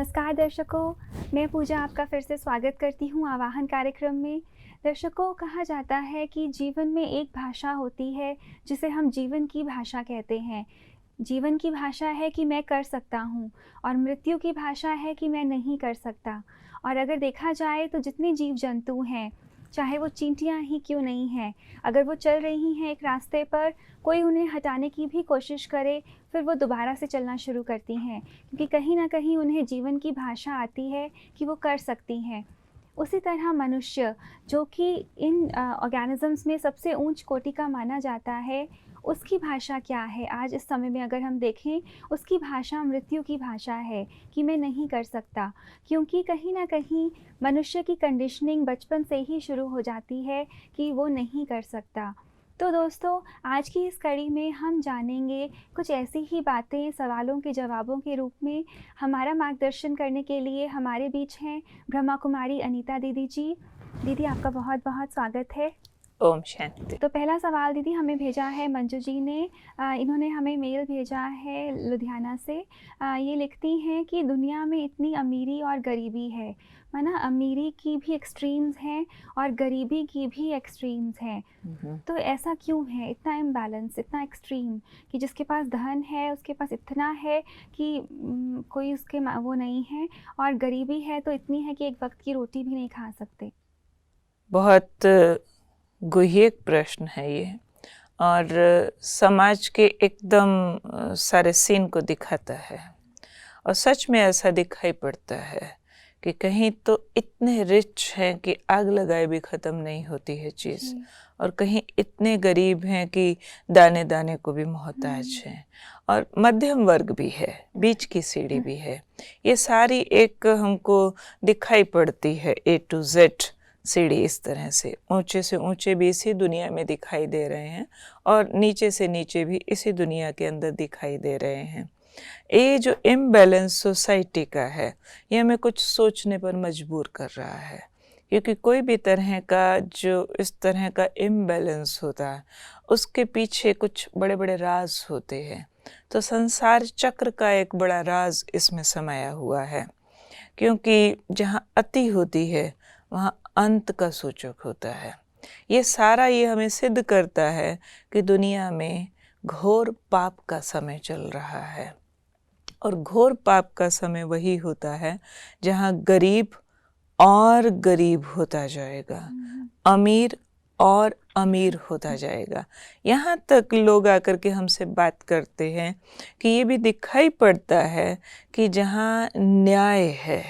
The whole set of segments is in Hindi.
नमस्कार दर्शकों, मैं पूजा आपका फिर से स्वागत करती हूँ आवाहन कार्यक्रम में। दर्शकों, कहा जाता है कि जीवन में एक भाषा होती है जिसे हम जीवन की भाषा कहते हैं। जीवन की भाषा है कि मैं कर सकता हूँ और मृत्यु की भाषा है कि मैं नहीं कर सकता। और अगर देखा जाए तो जितने जीव जंतु हैं, चाहे वो चींटियाँ ही क्यों नहीं हैं, अगर वो चल रही हैं एक रास्ते पर, कोई उन्हें हटाने की भी कोशिश करे फिर वो दोबारा से चलना शुरू करती हैं, क्योंकि कहीं ना कहीं उन्हें जीवन की भाषा आती है कि वो कर सकती हैं। उसी तरह मनुष्य, जो कि इन ऑर्गेनिजम्स में सबसे ऊंच कोटि का माना जाता है, उसकी भाषा क्या है? आज इस समय में अगर हम देखें, उसकी भाषा मृत्यु की भाषा है कि मैं नहीं कर सकता, क्योंकि कहीं ना कहीं मनुष्य की कंडीशनिंग बचपन से ही शुरू हो जाती है कि वो नहीं कर सकता। तो दोस्तों, आज की इस कड़ी में हम जानेंगे कुछ ऐसी ही बातें सवालों के जवाबों के रूप में। हमारा मार्गदर्शन करने के लिए हमारे बीच हैं ब्रह्मा कुमारी अनीता दीदी जी। दीदी, आपका बहुत बहुत स्वागत है। ओम शांति। तो पहला सवाल दीदी हमें भेजा है मंजू जी ने। इन्होंने हमें मेल भेजा है लुधियाना से। ये लिखती हैं कि दुनिया में इतनी अमीरी और गरीबी है, माना अमीरी की भी एक्सट्रीम्स हैं और गरीबी की भी एक्सट्रीम्स हैं। तो ऐसा क्यों है, इतना इम्बैलेंस, इतना एक्सट्रीम कि जिसके पास धन है उसके पास इतना है कि कोई उसके वो नहीं है, और गरीबी है तो इतनी है कि एक वक्त की रोटी भी नहीं खा सकते। बहुत गुह्यक प्रश्न है ये, और समाज के एकदम सारे सीन को दिखाता है। और सच में ऐसा दिखाई पड़ता है कि कहीं तो इतने रिच हैं कि आग लगाए भी ख़त्म नहीं होती है चीज़, और कहीं इतने गरीब हैं कि दाने दाने को भी मोहताज हैं, और मध्यम वर्ग भी है, बीच की सीढ़ी भी है। ये सारी एक हमको दिखाई पड़ती है A to Z सीढ़ी। इस तरह से ऊंचे भी इसी दुनिया में दिखाई दे रहे हैं, और नीचे से नीचे भी इसी दुनिया के अंदर दिखाई दे रहे हैं। ये जो इम्बैलेंस सोसाइटी का है, ये हमें कुछ सोचने पर मजबूर कर रहा है, क्योंकि कोई भी तरह का जो इस तरह का इम्बैलेंस होता है उसके पीछे कुछ बड़े बड़े राज होते हैं। तो संसार चक्र का एक बड़ा राज इसमें समाया हुआ है, क्योंकि जहाँ अति होती है वहाँ अंत का सूचक होता है। ये सारा ये हमें सिद्ध करता है कि दुनिया में घोर पाप का समय चल रहा है, और घोर पाप का समय वही होता है जहाँ गरीब और गरीब होता जाएगा, अमीर और अमीर होता जाएगा। यहाँ तक लोग आकर के हमसे बात करते हैं कि ये भी दिखाई पड़ता है कि जहाँ न्याय है,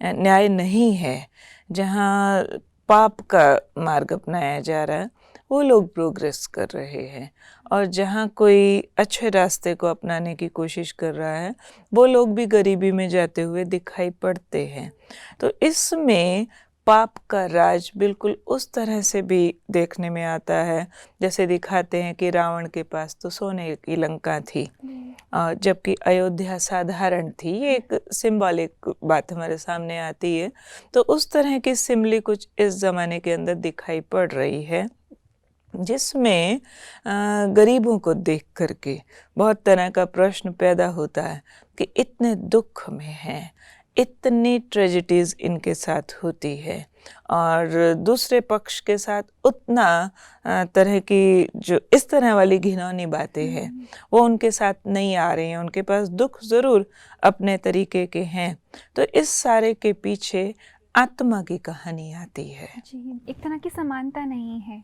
न्याय नहीं है, जहाँ पाप का मार्ग अपनाया जा रहा है, वो लोग प्रोग्रेस कर रहे हैं, और जहाँ कोई अच्छे रास्ते को अपनाने की कोशिश कर रहा है वो लोग भी गरीबी में जाते हुए दिखाई पड़ते हैं। तो इसमें पाप का राज बिल्कुल उस तरह से भी देखने में आता है जैसे दिखाते हैं कि रावण के पास तो सोने की लंका थी, जबकि अयोध्या साधारण थी। ये एक सिंबॉलिक बात हमारे सामने आती है। तो उस तरह की सिमली कुछ इस ज़माने के अंदर दिखाई पड़ रही है, जिसमें गरीबों को देख करके बहुत तरह का प्रश्न पैदा होता है कि इतने दुख में हैं, इतनी ट्रेजिडीज़ इनके साथ होती है, और दूसरे पक्ष के साथ उतना तरह की जो इस तरह वाली घिनौनी बातें हैं वो उनके साथ नहीं आ रही हैं। उनके पास दुख ज़रूर अपने तरीके के हैं। तो इस सारे के पीछे आत्मा की कहानी आती है जी, एक तरह की समानता नहीं है।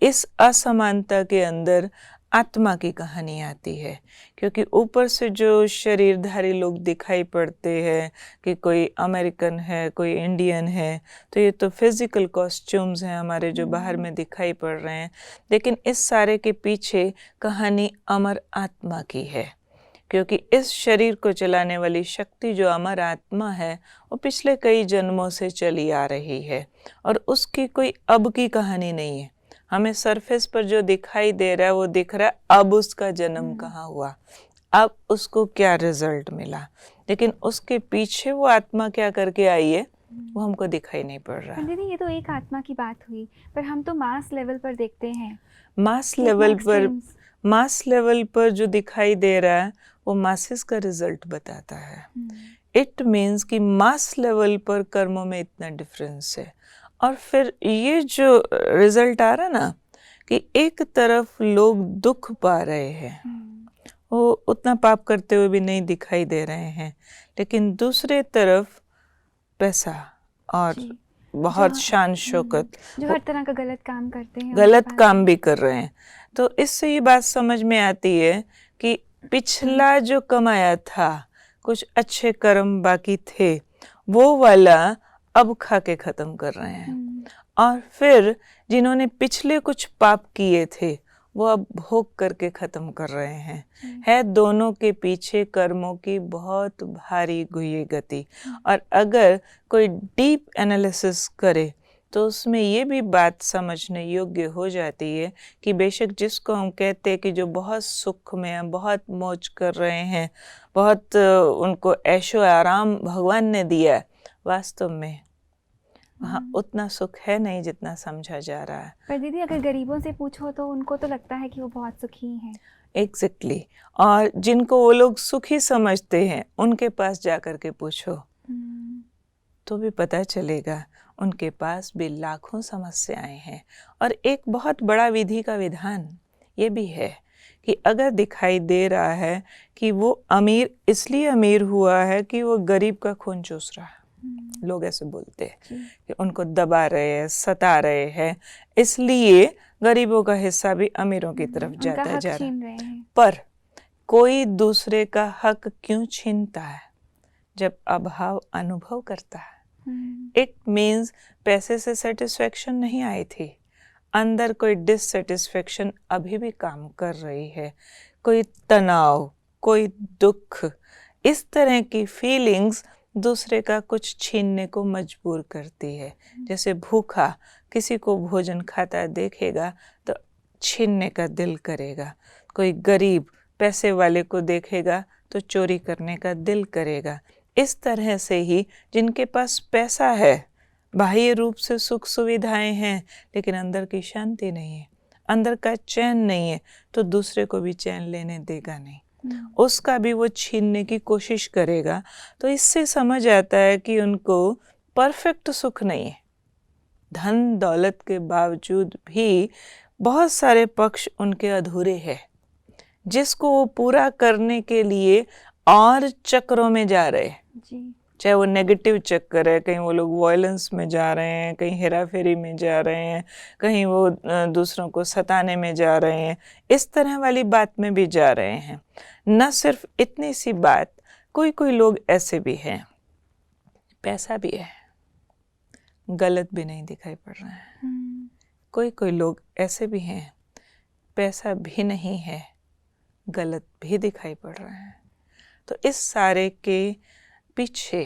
इस असमानता के अंदर आत्मा की कहानी आती है, क्योंकि ऊपर से जो शरीरधारी लोग दिखाई पड़ते हैं कि कोई अमेरिकन है, कोई इंडियन है, तो ये तो फिज़िकल कॉस्ट्यूम्स हैं हमारे जो बाहर में दिखाई पड़ रहे हैं, लेकिन इस सारे के पीछे कहानी अमर आत्मा की है। क्योंकि इस शरीर को चलाने वाली शक्ति जो अमर आत्मा है वो पिछले कई जन्मों से चली आ रही है, और उसकी कोई अब की कहानी नहीं है। हमें सरफेस पर जो दिखाई दे रहा है वो दिख रहा है अब उसका जन्म कहाँ हुआ, अब उसको क्या रिजल्ट मिला, लेकिन उसके पीछे वो आत्मा क्या करके आई है वो हमको दिखाई नहीं पड़ रहा। दीदी, ये तो एक आत्मा की बात हुई, पर हम तो मास लेवल पर देखते हैं। मास लेवल पर जो दिखाई दे रहा है वो मासेस का रिजल्ट बताता है। इट मीन्स कि मास लेवल पर कर्मों में इतना डिफरेंस है। और फिर ये जो रिजल्ट आ रहा ना कि एक तरफ लोग दुख पा रहे हैं, वो उतना पाप करते हुए भी नहीं दिखाई दे रहे हैं, लेकिन दूसरे तरफ पैसा और जी, बहुत जो शान शौकत, जो वो हर तरह का गलत काम करते हैं, उनके गलत पास काम भी कर रहे हैं। तो इससे ये बात समझ में आती है कि पिछला जो कमाया था, कुछ अच्छे कर्म बाकी थे, वो वाला अब खा के खत्म कर रहे हैं। और फिर जिन्होंने पिछले कुछ पाप किए थे, वो अब भोग करके खत्म कर रहे हैं। है दोनों के पीछे कर्मों की बहुत भारी गुह्य गति। और अगर कोई डीप एनालिसिस करे तो उसमें ये भी बात समझने योग्य हो जाती है कि बेशक जिसको हम कहते हैं कि जो बहुत सुख में हैं, बहुत मौज कर रहे हैं, बहुत उनको ऐशो आराम भगवान ने दिया है, वास्तव में वहाँ उतना सुख है नहीं जितना समझा जा रहा है। पर दीदी अगर गरीबों से पूछो तो उनको तो लगता है कि वो बहुत सुखी हैं। एग्जैक्टली। और जिनको वो लोग सुखी समझते हैं उनके पास जा कर के पूछो तो भी पता चलेगा उनके पास भी लाखों समस्याएं हैं। और एक बहुत बड़ा विधि का विधान ये भी है कि अगर दिखाई दे रहा है कि वो अमीर इसलिए अमीर हुआ है कि वो गरीब का खून चूस रहा है, लोग ऐसे बोलते हैं कि उनको दबा रहे हैं, सता रहे हैं, इसलिए गरीबों का हिस्सा भी अमीरों की तरफ जाता जा रहा है। पर कोई दूसरे का हक क्यों छीनता है जब अभाव अनुभव करता है? इट मीन्स पैसे से सेटिस्फेक्शन नहीं आई थी, अंदर कोई डिससेटिस्फेक्शन अभी भी काम कर रही है, कोई तनाव, कोई दुख, इस तरह की फीलिंग्स दूसरे का कुछ छीनने को मजबूर करती है। जैसे भूखा किसी को भोजन खाता देखेगा तो छीनने का दिल करेगा, कोई गरीब पैसे वाले को देखेगा तो चोरी करने का दिल करेगा। इस तरह से ही जिनके पास पैसा है, बाह्य रूप से सुख सुविधाएं हैं, लेकिन अंदर की शांति नहीं है, अंदर का चैन नहीं है, तो दूसरे को भी चैन लेने देगा नहीं, उसका भी वो छीनने की कोशिश करेगा। तो इससे समझ आता है कि उनको परफेक्ट सुख नहीं है। धन दौलत के बावजूद भी बहुत सारे पक्ष उनके अधूरे हैं, जिसको वो पूरा करने के लिए और चक्रों में जा रहे हैं। चाहे वो नेगेटिव चक्कर है, कहीं वो लोग वायलेंस में जा रहे हैं, कहीं हेरा फेरी में जा रहे हैं, कहीं वो दूसरों को सताने में जा रहे हैं, इस तरह वाली बात में भी जा रहे हैं। न सिर्फ इतनी सी बात, कोई कोई लोग ऐसे भी हैं, पैसा भी है, गलत भी नहीं दिखाई पड़ रहा है। कोई कोई लोग ऐसे भी हैं, पैसा भी नहीं है, गलत भी दिखाई पड़ रहा है। तो इस सारे के पीछे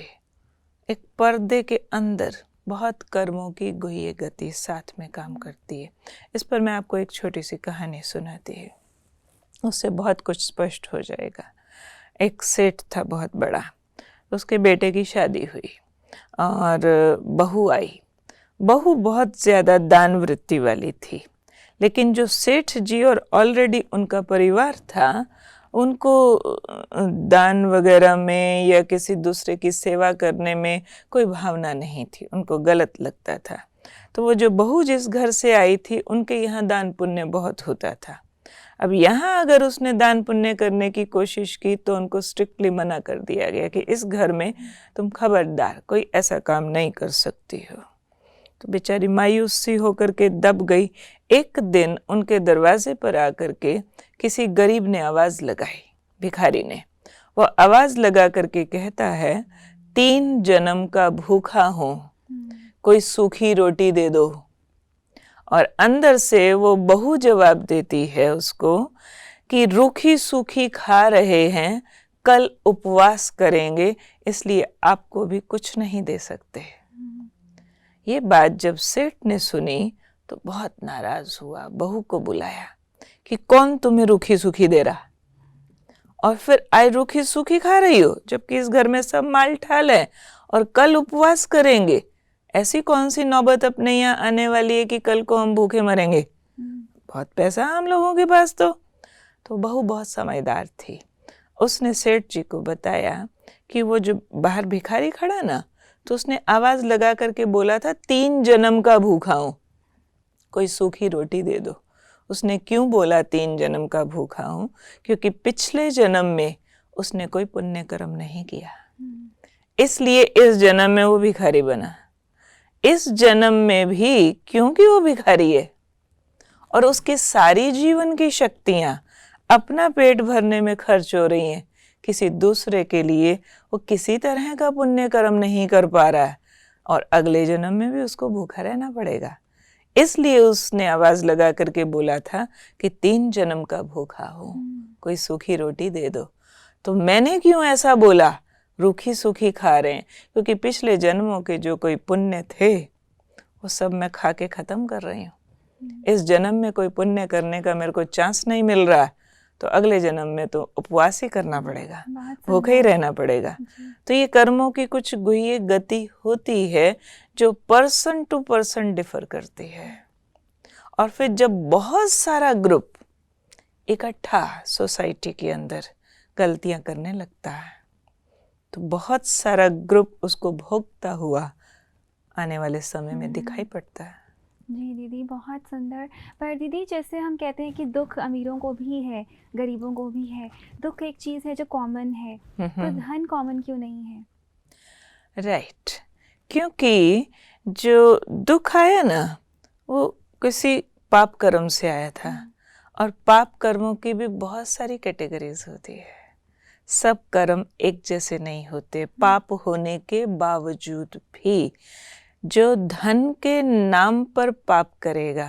एक पर्दे के अंदर बहुत कर्मों की गुह्य गति साथ में काम करती है। इस पर मैं आपको एक छोटी सी कहानी सुनाती है, उससे बहुत कुछ स्पष्ट हो जाएगा। एक सेठ था बहुत बड़ा, उसके बेटे की शादी हुई और बहू आई। बहू बहुत ज़्यादा दान वृत्ति वाली थी, लेकिन जो सेठ जी और ऑलरेडी उनका परिवार था, उनको दान वगैरह में या किसी दूसरे की सेवा करने में कोई भावना नहीं थी, उनको गलत लगता था। तो वो जो बहू जिस घर से आई थी, उनके यहाँ दान पुण्य बहुत होता था। अब यहाँ अगर उसने दान पुण्य करने की कोशिश की तो उनको स्ट्रिक्टली मना कर दिया गया कि इस घर में तुम खबरदार कोई ऐसा काम नहीं कर सकती हो। तो बेचारी मायूस सी होकर के दब गई। एक दिन उनके दरवाजे पर आकर के किसी गरीब ने आवाज लगाई, भिखारी ने। वो आवाज लगा करके कहता है, 3 जन्म का भूखा हूं, कोई सूखी रोटी दे दो। और अंदर से वो बहू जवाब देती है उसको कि रूखी सूखी खा रहे हैं, कल उपवास करेंगे, इसलिए आपको भी कुछ नहीं दे सकते। ये बात जब सेठ ने सुनी तो बहुत नाराज हुआ, बहू को बुलाया कि कौन तुम्हें रूखी सूखी दे रहा, और फिर आज रूखी सूखी खा रही हो, जबकि इस घर में सब माल ठाल है और कल उपवास करेंगे। ऐसी कौन सी नौबत अपने यहाँ आने वाली है कि कल को हम भूखे मरेंगे? बहुत पैसा हम लोगों के पास। तो बहू बहुत समझदार थी, उसने सेठ जी को बताया कि वो जो बाहर भिखारी खड़ा ना, तो उसने आवाज लगा करके बोला था 3 जन्म का भूखा हूं, कोई सूखी रोटी दे दो। उसने क्यों बोला 3 जन्म का भूखा हूं? क्योंकि पिछले जन्म में उसने कोई पुण्य कर्म नहीं किया, इसलिए इस जन्म में वो भिखारी बना। इस जन्म में भी क्योंकि वो भिखारी है और उसकी सारी जीवन की शक्तियां अपना पेट भरने में खर्च हो रही हैं, किसी दूसरे के लिए वो किसी तरह का पुण्य कर्म नहीं कर पा रहा है और अगले जन्म में भी उसको भूखा रहना पड़ेगा। इसलिए उसने आवाज लगा करके बोला था कि 3 जन्म का भूखा हूं, कोई सूखी रोटी दे दो। तो मैंने क्यों ऐसा बोला, रूखी सूखी खा रहे हैं, क्योंकि पिछले जन्मों के जो कोई पुण्य थे वो सब मैं खा के खत्म कर रही हूँ। इस जन्म में कोई पुण्य करने का मेरे को चांस नहीं मिल रहा, तो अगले जन्म में तो उपवास ही करना पड़ेगा, भूखे ही रहना पड़ेगा। तो ये कर्मों की कुछ गुह्य गति होती है जो पर्सन टू पर्सन डिफर करती है। और फिर जब बहुत सारा ग्रुप इकट्ठा सोसाइटी के अंदर गलतियां करने लगता है, तो बहुत सारा ग्रुप उसको भोगता हुआ आने वाले समय में दिखाई पड़ता है। जी दीदी, बहुत सुंदर। पर दीदी, जैसे हम कहते हैं कि दुख अमीरों को भी है, गरीबों को भी है। दुख एक चीज़ है जो कॉमन है, तो धन कॉमन क्यों नहीं है? राइट, क्योंकि जो दुख आया ना वो किसी पाप कर्म से आया था, और पाप कर्मों की भी बहुत सारी कैटेगरीज होती है। सब कर्म एक जैसे नहीं होते। पाप होने के बावजूद भी जो धन के नाम पर पाप करेगा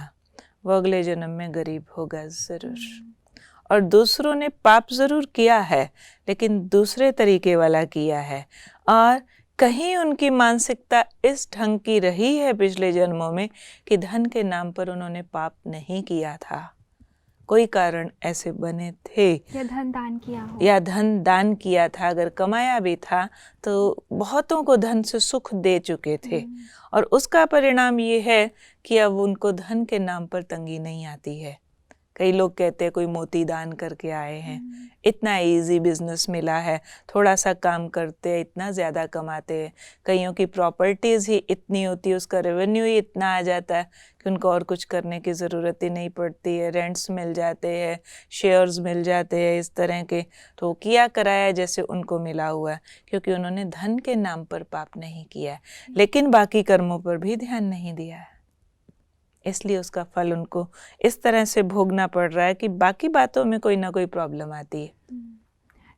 वो अगले जन्म में गरीब होगा जरूर। और दूसरों ने पाप जरूर किया है, लेकिन दूसरे तरीके वाला किया है, और कहीं उनकी मानसिकता इस ढंग की रही है पिछले जन्मों में कि धन के नाम पर उन्होंने पाप नहीं किया था, कोई कारण ऐसे बने थे, या धन दान किया हो, या धन दान किया था, अगर कमाया भी था तो बहुतों को धन से सुख दे चुके थे, और उसका परिणाम ये है कि अब उनको धन के नाम पर तंगी नहीं आती है। कई लोग कहते हैं कोई मोती दान करके आए हैं, इतना इजी बिजनेस मिला है, थोड़ा सा काम करते हैं इतना ज़्यादा कमाते हैं। कईयों की प्रॉपर्टीज़ ही इतनी होती है, उसका रेवेन्यू ही इतना आ जाता है कि उनको और कुछ करने की ज़रूरत ही नहीं पड़ती है। रेंट्स मिल जाते हैं, शेयर्स मिल जाते हैं, इस तरह के। तो किया कराया जैसे उनको मिला हुआ है, क्योंकि उन्होंने धन के नाम पर पाप नहीं किया है, लेकिन बाकी कर्मों पर भी ध्यान नहीं दिया है, इसलिए उसका फल उनको इस तरह से भोगना पड़ रहा है कि बाकी बातों में कोई ना कोई प्रॉब्लम आती है।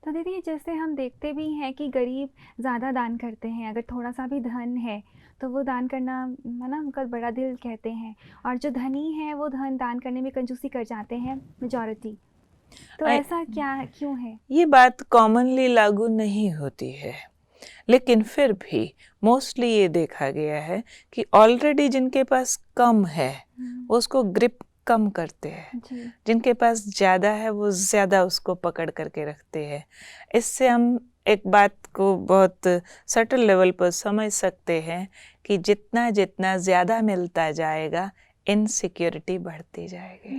तो दीदी, जैसे हम देखते भी हैं कि गरीब ज़्यादा दान करते हैं, अगर थोड़ा सा भी धन है तो वो दान करना, है ना, उनका बड़ा दिल कहते हैं, और जो धनी है वो धन दान करने में कंजूसी कर जाते हैं मेजॉरिटी। तो ऐसा क्यों है? ये बात कॉमनली लागू नहीं होती है, लेकिन फिर भी मोस्टली ये देखा गया है कि ऑलरेडी जिनके पास कम है वो उसको ग्रिप कम करते हैं, जिनके पास ज़्यादा है वो ज़्यादा उसको पकड़ करके रखते हैं। इससे हम एक बात को बहुत सटल लेवल पर समझ सकते हैं कि जितना जितना ज़्यादा मिलता जाएगा इनसिक्योरिटी बढ़ती जाएगी,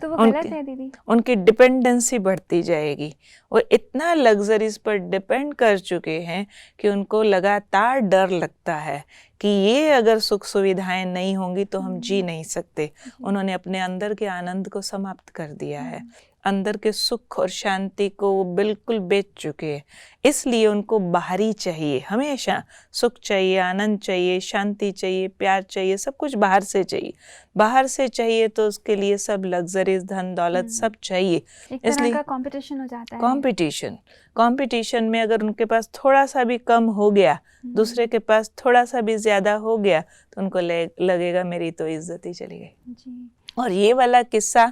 तो वो गलत है दीदी। उनकी डिपेंडेंसी बढ़ती जाएगी। वो इतना लग्जरीज पर डिपेंड कर चुके हैं कि उनको लगातार डर लगता है कि ये अगर सुख सुविधाएं नहीं होंगी तो हम जी नहीं सकते। उन्होंने अपने अंदर के आनंद को समाप्त कर दिया है, अंदर के सुख और शांति को वो बिल्कुल बेच चुके हैं। इसलिए उनको बाहरी चाहिए, हमेशा सुख चाहिए, आनंद चाहिए, शांति चाहिए, प्यार चाहिए, सब कुछ बाहर से चाहिए। बाहर से चाहिए तो उसके लिए सब लग्जरीज, धन दौलत सब चाहिए। इसलिए का कंपटीशन हो जाता है। कंपटीशन में अगर उनके पास थोड़ा सा भी कम हो गया, दूसरे के पास थोड़ा सा भी ज्यादा हो गया, तो उनको लगेगा मेरी तो इज्जत ही चली गई। और ये वाला किस्सा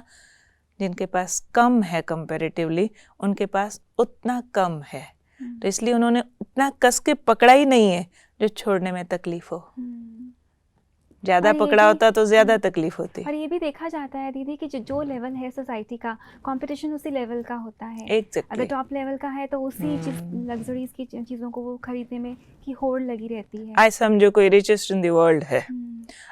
जिनके पास कम है कंपैरेटिवली, उनके पास उतना कम है, तो इसलिए उन्होंने उतना कस के पकड़ा ही नहीं है जो छोड़ने में तकलीफ हो। ज्यादा पकड़ा होता तो ज्यादा तकलीफ होती। और ये भी देखा जाता है दीदी कि जो लेवल है सोसाइटी का, कंपटीशन उसी लेवल का होता है। Exactly. अगर टॉप लेवल का है तो उसी लग्जरीज की चीज़ों को वो खरीदने में की होड़ लगी रहती है। आज समझो कोई रिचेस्ट इन द वर्ल्ड है।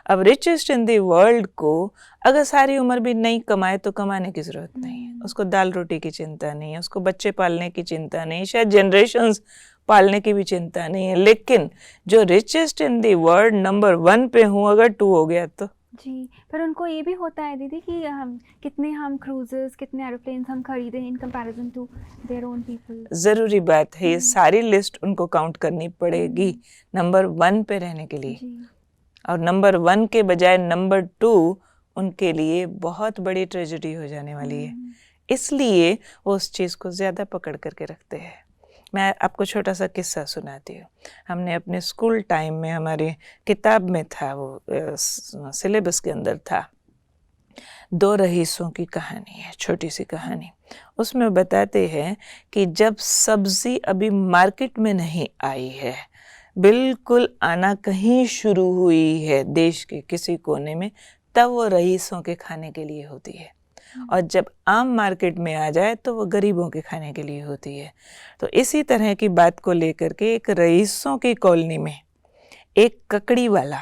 अब रिचेस्ट इन द वर्ल्ड को अगर सारी उम्र भी नहीं कमाए तो कमाने की जरूरत नहीं है, उसको दाल रोटी की चिंता नहीं है, उसको बच्चे पालने की चिंता नहीं, शायद जनरेशंस पालने की भी चिंता नहीं है। लेकिन जो richest in the world number 1 पे हूँ, अगर 2 हो गया तो जी, पर उनको ये भी होता है दीदी कि हम क्रूजेस, कितने एरोप्लेन्स हम खरीदे in comparison to their own people. ज़रूरी बात है, ये सारी लिस्ट उनको काउंट करनी पड़ेगी नंबर 1 पे रहने के लिए। जी। और नंबर 1 के बजाय नंबर 2 उनके लिए बहुत बड़ी ट्रेजेडी हो जाने वाली है। इसलिए वो उस चीज़ को ज़्यादा पकड़ करके रखते हैं। मैं आपको छोटा सा किस्सा सुनाती हूँ। हमने अपने स्कूल टाइम में, हमारे किताब में था, वो सिलेबस के अंदर था, 2 रईसों की कहानी है, छोटी सी कहानी। उसमें बताते हैं कि जब सब्जी अभी मार्केट में नहीं आई है, बिल्कुल आना कहीं शुरू हुई है देश के किसी कोने में, तब वो रईसों के खाने के लिए होती है। और जब आम मार्केट में आ जाए तो वो गरीबों के खाने के लिए होती है। तो इसी तरह की बात को लेकर के एक रईसों की कॉलोनी में एक ककड़ी वाला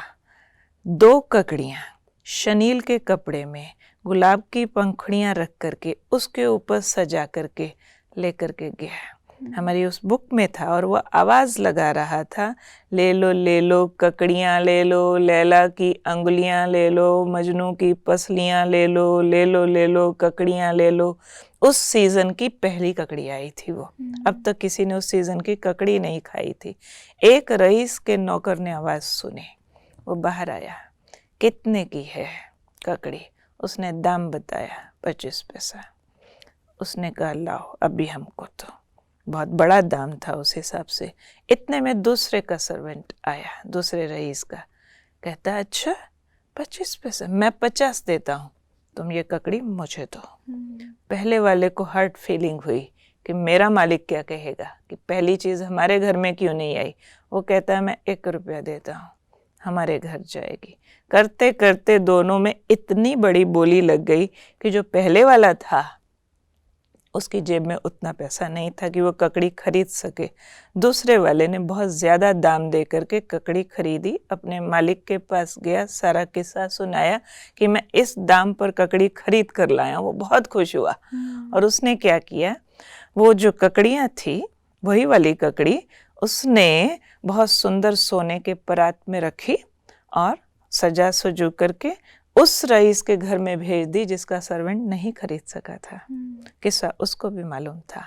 2 ककड़ियाँ शनील के कपड़े में गुलाब की पंखुड़ियाँ रख करके उसके ऊपर सजा करके लेकर के गया। हमारी उस बुक में था और वो आवाज़ लगा रहा था, ले लो ककड़ियाँ ले लो, लैला की अंगुलियाँ ले लो, मजनू की पसलियाँ ले लो ककड़ियाँ ले लो। उस सीज़न की पहली ककड़ी आई थी वो। अब तक किसी ने उस सीज़न की ककड़ी नहीं खाई थी। एक रईस के नौकर ने आवाज़ सुनी, वो बाहर आया, कितने की है ककड़ी? उसने दाम बताया, 25 पैसा। उसने कहा लाओ अभी हमको, तो बहुत बड़ा दाम था उस हिसाब से। इतने में दूसरे का सर्वेंट आया, दूसरे रईस का, कहता अच्छा 25 पैसे, मैं 50 देता हूँ, तुम ये ककड़ी मुझे दो। पहले वाले को हर्ट फीलिंग हुई कि मेरा मालिक क्या कहेगा कि पहली चीज़ हमारे घर में क्यों नहीं आई। वो कहता है मैं 1 रुपया देता हूँ, हमारे घर जाएगी। करते करते दोनों में इतनी बड़ी बोली लग गई कि जो पहले वाला था उसकी जेब में उतना पैसा नहीं था कि वो ककड़ी खरीद सके। दूसरे वाले ने बहुत ज़्यादा दाम दे करके ककड़ी खरीदी, अपने मालिक के पास गया, सारा किस्सा सुनाया कि मैं इस दाम पर ककड़ी खरीद कर लाया। वो बहुत खुश हुआ और उसने क्या किया, वो जो ककड़ियाँ थी वही वाली ककड़ी उसने बहुत सुंदर सोने के परात में रखी और सजा सजू करके उस रईस के घर में भेज दी जिसका सर्वेंट नहीं खरीद सका था। किस्सा उसको भी मालूम था।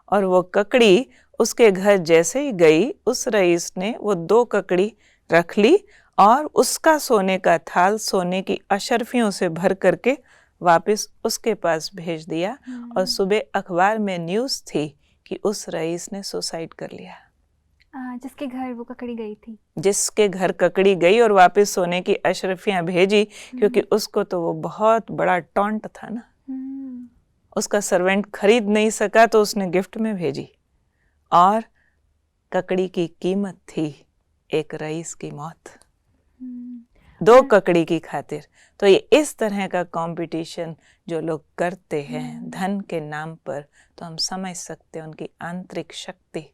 और वो ककड़ी उसके घर जैसे ही गई, उस रईस ने वो 2 ककड़ी रख ली और उसका सोने का थाल सोने की अशर्फियों से भर करके वापस उसके पास भेज दिया। और सुबह अखबार में न्यूज़ थी कि उस रईस ने सुसाइड कर लिया। जिसके घर वो ककड़ी गई थी, जिसके घर ककड़ी गई और वापस सोने की अशरफियाँ भेजी, क्योंकि उसको तो वो बहुत बड़ा टॉन्ट था ना। उसका सर्वेंट खरीद नहीं सका तो उसने गिफ्ट में भेजी और ककड़ी की कीमत थी 1 रईस की मौत, 2 ककड़ी की खातिर। तो ये इस तरह का कंपटीशन जो लोग करते हैं धन के नाम पर, तो हम समझ सकते हैं उनकी आंतरिक शक्ति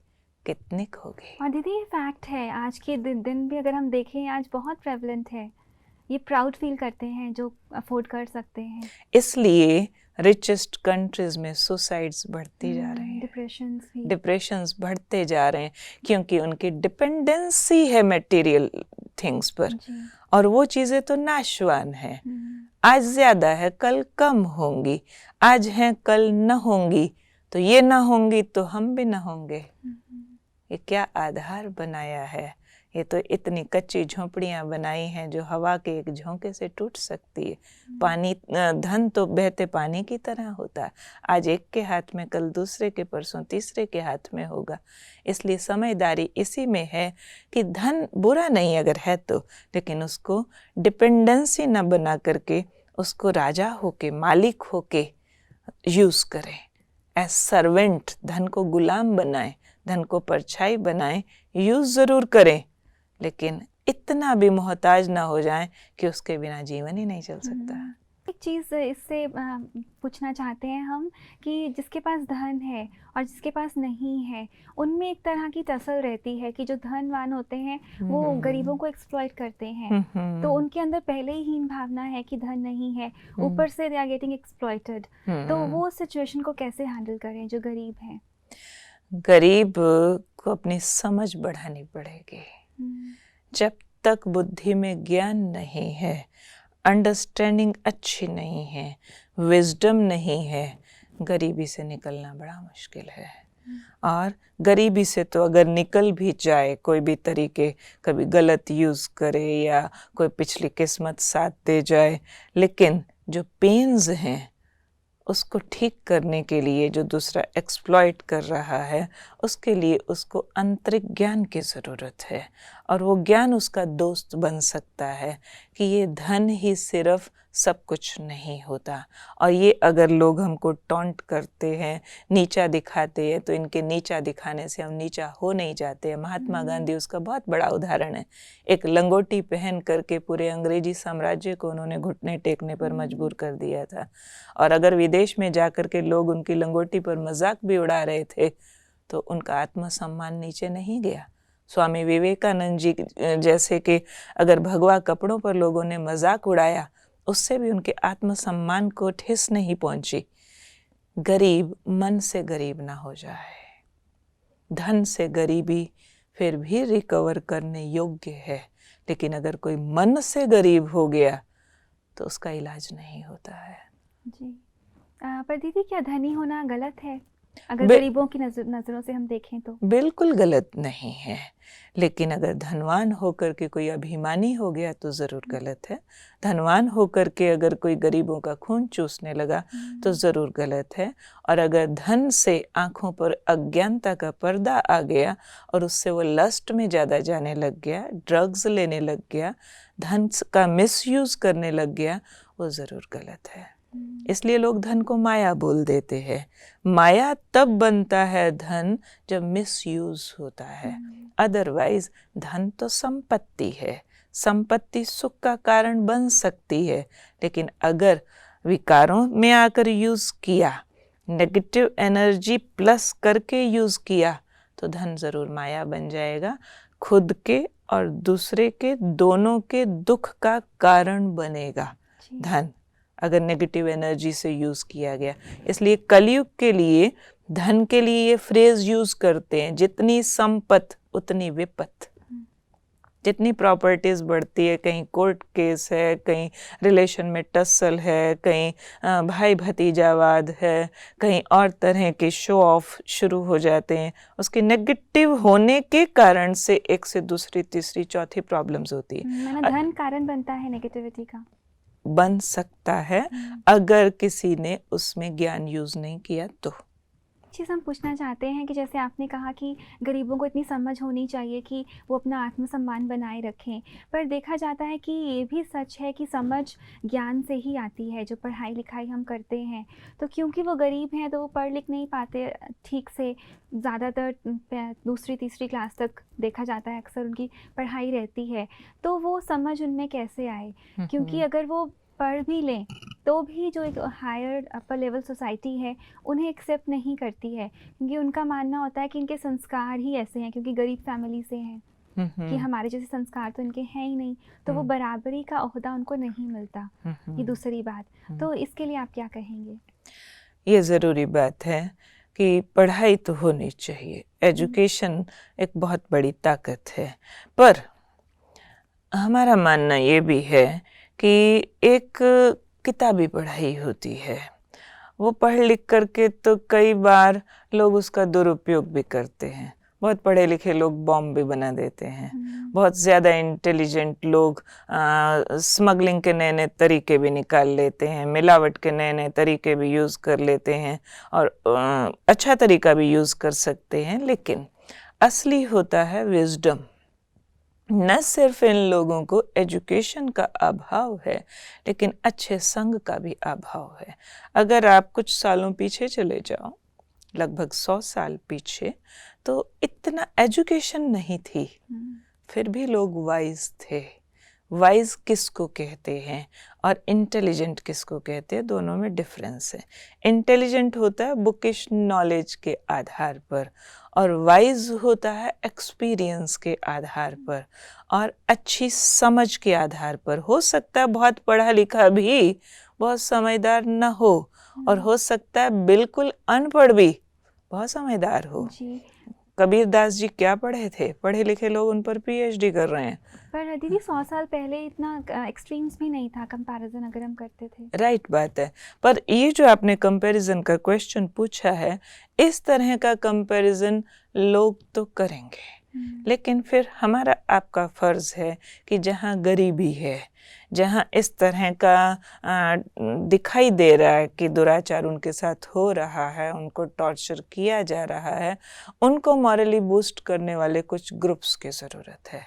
कितनी होगी। और दीदी ये फैक्ट है, आज के दिन भी अगर हम देखें आज बहुत प्रेवलेंट है। ये प्राउड फील करते हैं जो अफोर्ड कर सकते हैं। इसलिए रिचेस्ट कंट्रीज में सुसाइड्स बढ़ती जा रहे हैं, डिप्रेशंस बढ़ते जा रहे हैं, क्योंकि उनकी डिपेंडेंसी है मटेरियल थिंग्स पर। और वो चीज़ें तो नाशवान हैं, आज ज़्यादा है कल कम होंगी, आज हैं कल न होंगी, तो ये ना होंगी तो हम भी ना होंगे। ये क्या आधार बनाया है, ये तो इतनी कच्ची झोंपड़ियाँ बनाई हैं जो हवा के एक झोंके से टूट सकती है। पानी, धन तो बहते पानी की तरह होता है, आज एक के हाथ में, कल दूसरे के, परसों तीसरे के हाथ में होगा। इसलिए समझदारी इसी में है कि धन बुरा नहीं अगर है तो, लेकिन उसको डिपेंडेंसी न बना करके उसको राजा होके, मालिक होके यूज़ करें। एज सर्वेंट धन को गुलाम बनाएं, धन को परछाई बनाएं, यूज़ ज़रूर करें, लेकिन इतना भी मोहताज ना हो जाएं कि उसके बिना जीवन ही नहीं चल सकता। एक चीज़ इससे पूछना चाहते हैं हम कि जिसके पास धन है और जिसके पास नहीं है, उनमें एक तरह की टसल रहती है कि जो धनवान होते हैं वो गरीबों को एक्सप्लॉइट करते हैं, तो उनके अंदर पहले ही हीन भावना है कि धन नहीं है, ऊपर से दे आर गेटिंग एक्सप्लॉइटेड। तो वो सिचुएशन को कैसे हैंडल करें जो गरीब हैं? गरीब आपको अपनी समझ बढ़ानी पड़ेगी। हम्म, जब तक बुद्धि में ज्ञान नहीं है, अंडरस्टैंडिंग अच्छी नहीं है, विजडम नहीं है, गरीबी से निकलना बड़ा मुश्किल है। और गरीबी से तो अगर निकल भी जाए, कोई भी तरीके कभी गलत यूज़ करे या कोई पिछली किस्मत साथ दे जाए, लेकिन जो पेन्स हैं उसको ठीक करने के लिए जो दूसरा एक्सप्लॉइट कर रहा है, उसके लिए उसको आंतरिक ज्ञान की ज़रूरत है। और वो ज्ञान उसका दोस्त बन सकता है कि ये धन ही सिर्फ सब कुछ नहीं होता। और ये अगर लोग हमको टॉन्ट करते हैं, नीचा दिखाते हैं, तो इनके नीचा दिखाने से हम नीचा हो नहीं जाते हैं। महात्मा गांधी उसका बहुत बड़ा उदाहरण है। एक लंगोटी पहन करके पूरे अंग्रेजी साम्राज्य को उन्होंने घुटने टेकने पर मजबूर कर दिया था। और अगर विदेश में जाकर के लोग उनकी लंगोटी पर मजाक भी उड़ा रहे थे तो उनका आत्मसम्मान नीचे नहीं गया। स्वामी विवेकानंद जी जैसे कि अगर भगवा कपड़ों पर लोगों ने मजाक उड़ाया, उससे भी उनके आत्मसम्मान को ठेस नहीं पहुंची। गरीब मन से गरीब ना हो जाए। धन से गरीबी फिर भी रिकवर करने योग्य है, लेकिन अगर कोई मन से गरीब हो गया तो उसका इलाज नहीं होता है। जी। पर दीदी, क्या धनी होना गलत है? अगर बे- गरीबों की नज़रों से हम देखें तो। बिल्कुल गलत नहीं है, लेकिन अगर धनवान होकर के कोई अभिमानी हो गया तो ज़रूर गलत है। धनवान होकर के अगर कोई गरीबों का खून चूसने लगा तो ज़रूर गलत है। और अगर धन से आँखों पर अज्ञानता का पर्दा आ गया और उससे वो लस्ट में ज़्यादा जाने लग गया, ड्रग्स लेने लग गया, धन का मिसयूज़ करने लग गया, वो ज़रूर गलत है। इसलिए लोग धन को माया बोल देते हैं। माया तब बनता है धन जब मिसयूज होता है। अदरवाइज धन तो संपत्ति है। संपत्ति सुख का कारण बन सकती है, लेकिन अगर विकारों में आकर यूज किया, नेगेटिव एनर्जी प्लस करके यूज किया, तो धन जरूर माया बन जाएगा। खुद के और दूसरे के दोनों के दुख का कारण बनेगा धन, अगर नेगेटिव एनर्जी से यूज़ किया गया। इसलिए कलयुग के लिए धन के लिए ये फ्रेज यूज़ करते हैं, जितनी संपत्ति उतनी विपत्ति। जितनी प्रॉपर्टीज़ बढ़ती है, कहीं कोर्ट केस है, कहीं रिलेशन में टसल है, कहीं भाई भतीजावाद है, कहीं और तरह के शो ऑफ शुरू हो जाते हैं, उसके नेगेटिव होने के कारण से एक से दूसरी तीसरी चौथी प्रॉब्लम्स होती है। धन कारण बनता है नेगेटिविटी का? बन सकता है अगर किसी ने उसमें ज्ञान यूज नहीं किया तो। चीज़ हम पूछना चाहते हैं कि जैसे आपने कहा कि गरीबों को इतनी समझ होनी चाहिए कि वो अपना आत्मसम्मान बनाए रखें, पर देखा जाता है कि ये भी सच है कि समझ ज्ञान से ही आती है। जो पढ़ाई लिखाई हम करते हैं, तो क्योंकि वो गरीब हैं तो वो पढ़ लिख नहीं पाते ठीक से, ज़्यादातर दूसरी तीसरी क्लास तक देखा जाता है अक्सर उनकी पढ़ाई रहती है, तो वो समझ उनमें कैसे आए? क्योंकि अगर वो पढ़ भी लें तो भी जो एक हायर अपर लेवल सोसाइटी है उन्हें एक्सेप्ट नहीं करती है, क्योंकि उनका मानना होता है कि इनके संस्कार ही ऐसे हैं, क्योंकि गरीब फैमिली से हैं कि हमारे जैसे संस्कार तो इनके हैं ही नहीं, तो वो बराबरी का ओहदा उनको नहीं मिलता। ये दूसरी बात, तो इसके लिए आप क्या कहेंगे? ये ज़रूरी बात है कि पढ़ाई तो होनी चाहिए, एजुकेशन एक बहुत बड़ी ताकत है, पर हमारा मानना ये भी है कि एक किताबी पढ़ाई होती है, वो पढ़ लिख करके तो कई बार लोग उसका दुरुपयोग भी करते हैं। बहुत पढ़े लिखे लोग बॉम्ब भी बना देते हैं। बहुत ज़्यादा इंटेलिजेंट लोग स्मगलिंग के नए नए तरीके भी निकाल लेते हैं, मिलावट के नए नए तरीके भी यूज़ कर लेते हैं, और अच्छा तरीका भी यूज़ कर सकते हैं। लेकिन असली होता है विजडम। न सिर्फ इन लोगों को एजुकेशन का अभाव है, लेकिन अच्छे संग का भी अभाव है। अगर आप कुछ सालों पीछे चले जाओ, लगभग 100 साल पीछे, तो इतना एजुकेशन नहीं थी, फिर भी लोग वाइज थे। वाइज किसको कहते हैं और इंटेलिजेंट किसको कहते हैं, दोनों में डिफरेंस है। इंटेलिजेंट होता है बुकिश नॉलेज के आधार पर, और वाइज होता है एक्सपीरियंस के आधार पर और अच्छी समझ के आधार पर। हो सकता है बहुत पढ़ा लिखा भी बहुत समझदार न हो, और हो सकता है बिल्कुल अनपढ़ भी बहुत समझदार हो। कबीर दास जी क्या पढ़े थे? पढ़े लिखे लोग उन पर पीएचडी कर रहे हैं। पर दीदी 100 साल पहले इतना एक्सट्रीम्स भी नहीं था कंपैरिजन अगर हम करते थे। राइट बात है। पर ये जो आपने कंपैरिजन का क्वेश्चन पूछा है, इस तरह का कंपैरिजन लोग तो करेंगे, लेकिन फिर हमारा आपका फर्ज है कि जहाँ गरीबी है, जहाँ इस तरह का दिखाई दे रहा है कि दुराचार उनके साथ हो रहा है, उनको टॉर्चर किया जा रहा है, उनको मॉरली बूस्ट करने वाले कुछ ग्रुप्स की ज़रूरत है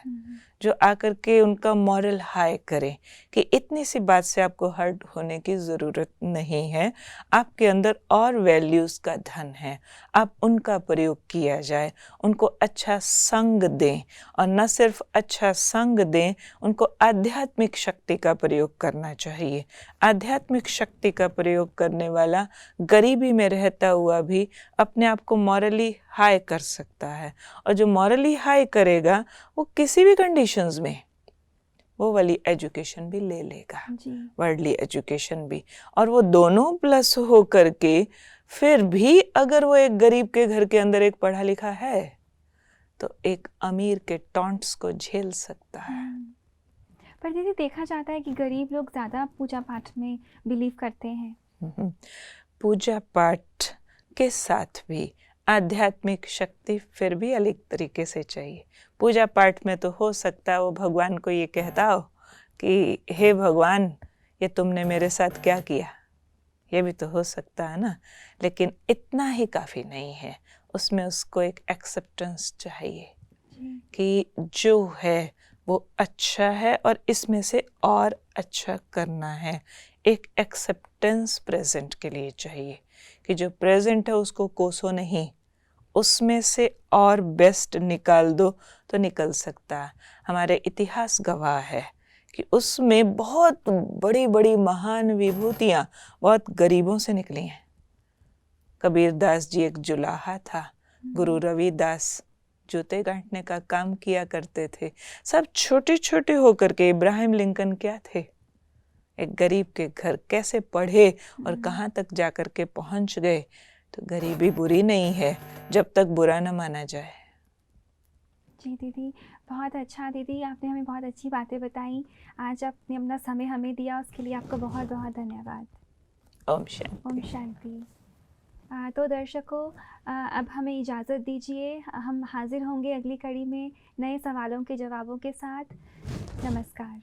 जो आकर के उनका मॉरल हाई करें कि इतनी सी बात से आपको हर्ट होने की ज़रूरत नहीं है, आपके अंदर और वैल्यूज़ का धन है, आप उनका प्रयोग किया जाए, उनको अच्छा संग दें, और न सिर्फ अच्छा संग दें, उनको आध्यात्मिक शक्ति का प्रयोग करना चाहिए। आध्यात्मिक शक्ति का प्रयोग करने वाला गरीबी में रहता हुआ भी अपने आप को मॉरली हाई कर सकता है, और जो मॉरली हाई करेगा वो किसी भी कंडीशंस में वो वाली एजुकेशन भी ले लेगा, वर्ल्डली एजुकेशन भी, और वो दोनों प्लस हो करके फिर भी अगर वो एक गरीब के घर के अंदर एक पढ़ा लिखा है तो एक अमीर के टॉन्ट्स को झेल सकता है। पर दीदी देखा जाता है कि गरीब लोग ज़्यादा पूजा पाठ में बिलीव करते हैं। पूजा पाठ के साथ भी आध्यात्मिक शक्ति फिर भी अलग तरीके से चाहिए। पूजा पाठ में तो हो सकता है वो भगवान को ये कहता हो कि हे भगवान, ये तुमने मेरे साथ क्या किया, ये भी तो हो सकता है ना, लेकिन इतना ही काफ़ी नहीं है, उसमें उसको एक एक्सेप्टेंस चाहिए कि जो है वो अच्छा है और इसमें से और अच्छा करना है। एक एक्सेप्टेंस प्रेजेंट के लिए चाहिए कि जो प्रेजेंट है उसको कोसो नहीं, उसमें से और बेस्ट निकाल दो तो निकल सकता है। हमारे इतिहास गवाह है कि उसमें बहुत बड़ी बड़ी महान विभूतियाँ बहुत गरीबों से निकली हैं। कबीर दास जी एक जुलाहा था, गुरु रविदास जूते गांठने का काम किया करते थे, सब छोटे छोटे होकर के। इब्राहिम लिंकन क्या थे, एक गरीब के घर कैसे पढ़े और कहाँ तक जाकर के पहुँच गए। तो गरीबी बुरी नहीं है जब तक बुरा न माना जाए। जी दीदी, बहुत अच्छा दीदी, आपने हमें बहुत अच्छी बातें बताई। आज आपने अपना समय हमें दिया, उसके लिए आपका बहुत बहुत धन्यवाद। ओम शांति। ओम शांति। तो दर्शकों, अब हमें इजाज़त दीजिए। हम हाजिर होंगे अगली कड़ी में नए सवालों के जवाबों के साथ। नमस्कार।